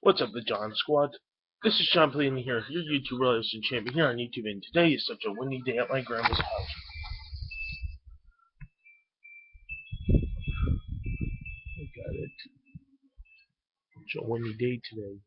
What's up, the John Squad? This is John playing here, your YouTube Relation Champion here on YouTube, and today is such a windy day at my grandma's house. Look at it. Such a windy day today.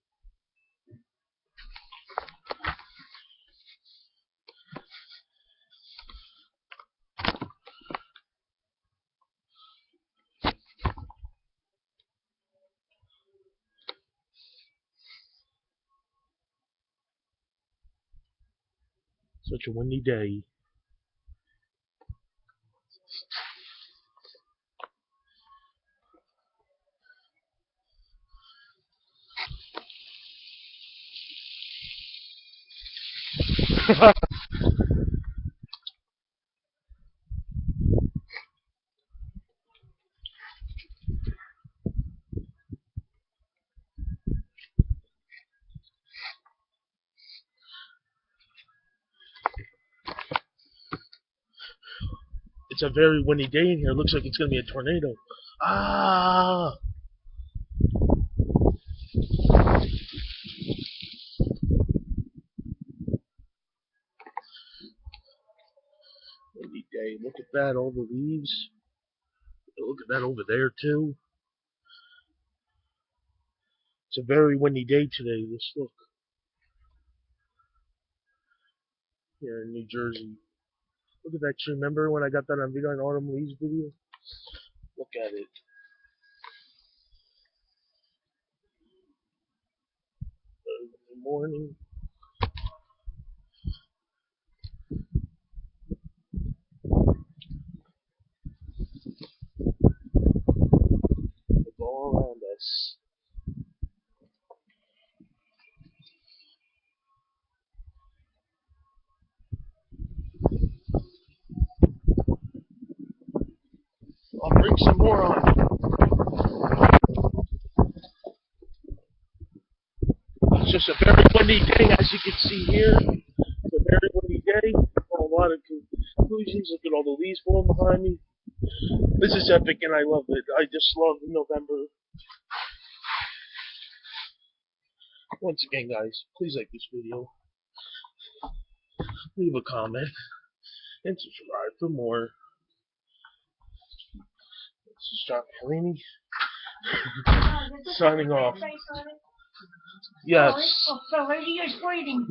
Such a windy day. It's a very windy day in here. It looks like it's going to be a tornado. Ah! Windy day. Look at that, all the leaves. Look at that over there, too. It's a very windy day today. Just look. Here in New Jersey. Look at that tree. Remember when I got that on video, an autumn leaves video? Look at it. Early morning. It's all around us. I'll bring some more on. It's just a very windy day, as you can see here. It's a very windy day. A lot of conclusions. Look at all the leaves blowing behind me. This is epic, and I love it. I just love November. Once again, guys, please like this video, leave a comment, and subscribe for more. This is John Helini, signing off. Yes. So, lady is waiting.